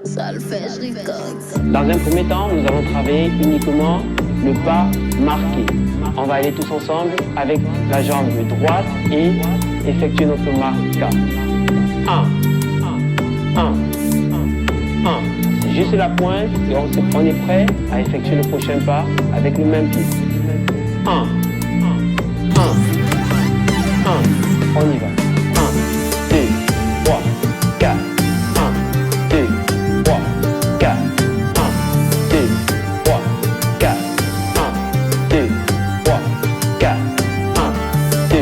Solfège Records. Dans un premier temps, nous allons travailler uniquement le pas marqué. On va aller tous ensemble avec la jambe droite et effectuer notre marque. 1, 1, 1, 1. C'est juste la pointe et on est prêt à effectuer le prochain pas avec le même pied. 1, 1, 1, 1. On y va. 1, 2, 3, 4. 1, 2, 3, 4. 1, 2, 3, 4. 1, 2, 3, 4. 1, 2,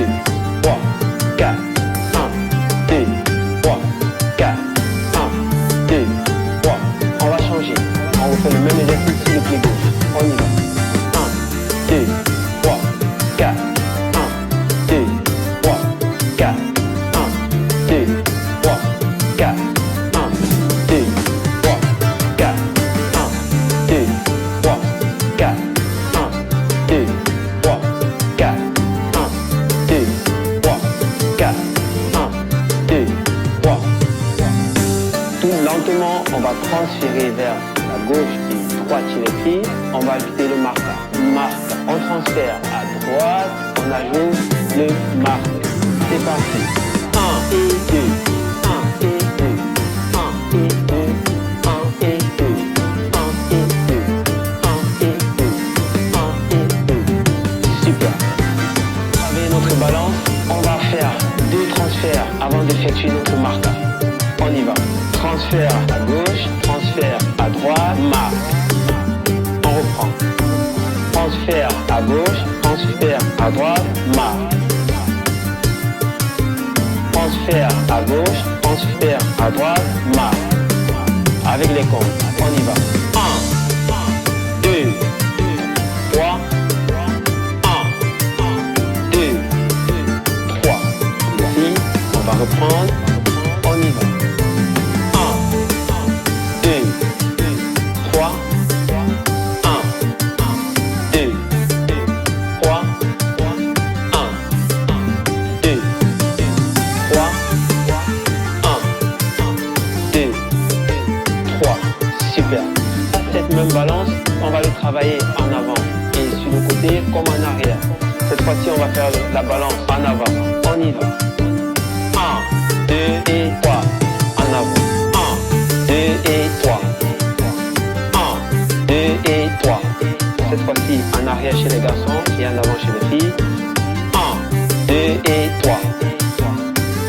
3, 4. 1, 2, 3, 4. 1, 2, 3. On va changer. On refait le même exercice sur le pied gauche. On y va. 1, 2, 3, 4. 1, 2, 3, 4. 1, 2, 3, 4. 1, 2, 3, 4. 1, 2, 3, 4. 1, 2, 3, 4. 1, 2, 3, 4. 1, 2, 3. Tout lentement, on va transférer vers la gauche et droite chez les pieds. On va ajouter le marque. On transfère à droite, on ajoute le marque. C'est parti. 1 et 2. 1 et 2. 1 et 2. 1 et 2. 1 et 2. 1 et 2. 1 et 2. Super. Avec notre balance, on va faire 2 transferts avant d'effectuer notre marque. On y va. Transfert à gauche, transfert à droite, marque. On reprend. Transfert à gauche, transfert à droite, marque. Transfert à gauche, transfert à droite, marque. Avec les comptes, on y va. 1, 2, 3, 1, 2, 3. Ici, on va reprendre, on y va. 1, 2, 3, 1, 2, 3, 1, 2, 3, 1, 2, 3. Super. Cette même balance, on va le travailler en avant et sur le côté comme en arrière. Cette fois-ci, on va faire la balance en avant. On y va. 1, 2 et 3. En avant. 1, 2 et 3. 1, 2 et 3. Cette fois-ci, en arrière chez les garçons et en avant chez les filles. 1, 2 et 3.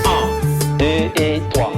1, 2 et 3.